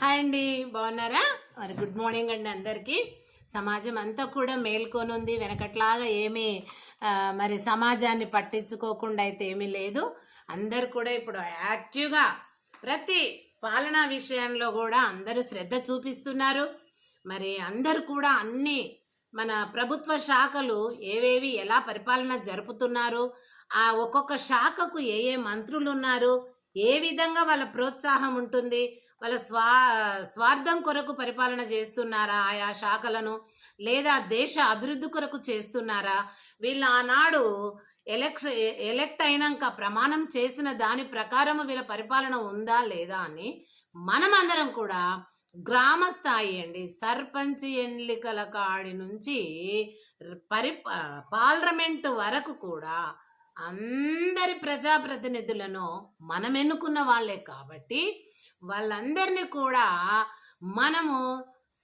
Hi అండి, బాగున్నారా? మరి గుడ్ మార్నింగ్ అండి అందరికీ. సమాజం అంతా కూడా మేల్కొని ఉంది. వెనకట్లాగా ఏమీ మరి సమాజాన్ని పట్టించుకోకుండా అయితే ఏమీ లేదు. అందరు కూడా ఇప్పుడు యాక్టివ్గా ప్రతి పాలనా విషయంలో కూడా అందరూ శ్రద్ధ చూపిస్తున్నారు. మరి అందరు కూడా అన్ని మన ప్రభుత్వ శాఖలు ఏవేవి ఎలా పరిపాలన జరుపుతున్నారు, ఆ ఒక్కొక్క శాఖకు ఏ ఏ మంత్రులు ఉన్నారు, ఏ విధంగా వాళ్ళ ప్రోత్సాహం ఉంటుంది, వాళ్ళ స్వార్థం కొరకు పరిపాలన చేస్తున్నారా ఆయా శాఖలను, లేదా దేశ అభివృద్ధి కొరకు చేస్తున్నారా, వీళ్ళ ఆనాడు ఎలక్ట్ అయినాక ప్రమాణం చేసిన దాని ప్రకారం వీళ్ళ పరిపాలన ఉందా లేదా అని మనమందరం కూడా గ్రామ స్థాయి అండి, సర్పంచ్ ఎన్నికల కాడి నుంచి పార్లమెంటు వరకు కూడా అందరి ప్రజాప్రతినిధులను మనం ఎన్నుకున్న వాళ్ళే కాబట్టి వాళ్ళందరినీ కూడా మనము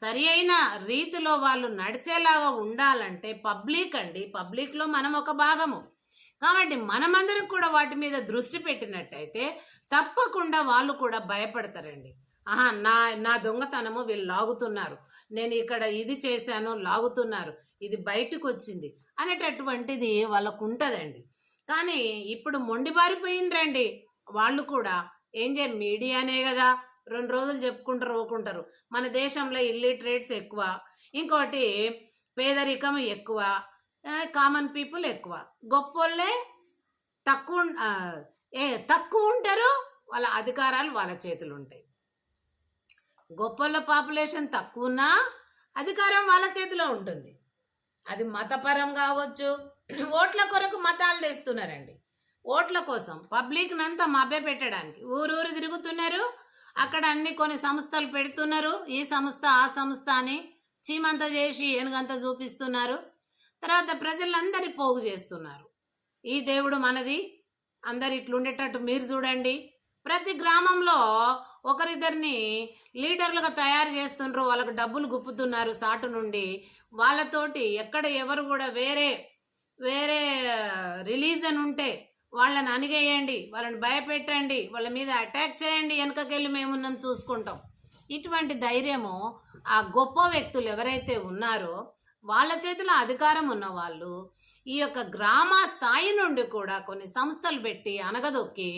సరి అయిన రీతిలో వాళ్ళు నడిచేలాగా ఉండాలంటే పబ్లిక్ అండి, పబ్లిక్లో మనం ఒక భాగము కాబట్టి మనమందరం కూడా వాటి మీద దృష్టి పెట్టినట్టయితే తప్పకుండా వాళ్ళు కూడా భయపడతారండి. నా నా దొంగతనము వీళ్ళు లాగుతున్నారు, నేను ఇక్కడ ఇది చేశాను లాగుతున్నారు, ఇది బయటకు వచ్చింది అనేటటువంటిది వాళ్ళకు ఉంటుందండి. కానీ ఇప్పుడు మొండిబారిపోయిండ్రండి వాళ్ళు కూడా. ఏం మీడియానే కదా 2 రోజులు చెప్పుకుంటారు ఊకుంటారు. మన దేశంలో ఇల్లిటరేట్స్ ఎక్కువ, ఇంకోటి పేదరికం ఎక్కువ, కామన్ పీపుల్ ఎక్కువ, గొప్పోళ్ళే తక్కువ ఉంటారు, వాళ్ళ అధికారాలు వాళ్ళ చేతులు ఉంటాయి. గొప్పోళ్ళ పాపులేషన్ తక్కువ ఉన్నా అధికారం వాళ్ళ చేతిలో ఉంటుంది. అది మతపరం కావచ్చు, ఓట్ల కొరకు మతాలు తెస్తున్నారండి. ఓట్ల కోసం పబ్లిక్నంతా మభ్య పెట్టడానికి ఊరూరు తిరుగుతున్నారు. అక్కడ అన్ని కొన్ని సంస్థలు పెడుతున్నారు, ఈ సంస్థ ఆ సంస్థ అని చీమంతా చేసి ఏనుగంతా చూపిస్తున్నారు. తర్వాత ప్రజలందరి పోగు చేస్తున్నారు. ఈ దేవుడు మనది, అందరు ఇట్లుండేటట్టు మీరు చూడండి. ప్రతి గ్రామంలో ఒకరిద్దరిని లీడర్లుగా తయారు చేస్తుండ్రు, వాళ్ళకు డబ్బులు గుప్పుతున్నారు సాటు నుండి. వాళ్ళతోటి ఎక్కడ ఎవరు కూడా వేరే వేరే రిలీజన్ ఉంటే వాళ్ళని అణిగేయండి, వాళ్ళని భయపెట్టండి, వాళ్ళ మీద అటాక్ చేయండి, వెనకకెళ్ళి మేమున్నాం చూసుకుంటాం. ఇటువంటి ధైర్యము ఆ గొప్ప వ్యక్తులు ఎవరైతే ఉన్నారో వాళ్ళ చేతిలో అధికారం ఉన్నవాళ్ళు ఈ యొక్క గ్రామ స్థాయి నుండి కూడా కొన్ని సంస్థలు పెట్టి అనగదొక్కి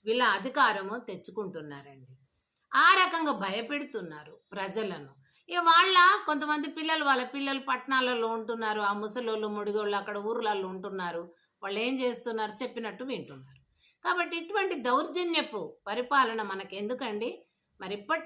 వీళ్ళ అధికారము తెచ్చుకుంటున్నారండి. ఆ రకంగా భయపెడుతున్నారు ప్రజలను. ఇక వాళ్ళ కొంతమంది పిల్లలు, వాళ్ళ పిల్లలు పట్టణాలలో ఉంటున్నారు, ఆ ముసలోళ్ళు ముడిగోళ్ళు అక్కడ ఊర్లలో ఉంటున్నారు. వాళ్ళు ఏం చేస్తున్నారు, చెప్పినట్టు వింటున్నారు. కాబట్టి ఇటువంటి దౌర్జన్యపు పరిపాలన మనకు ఎందుకండి? మరి ఇప్పటి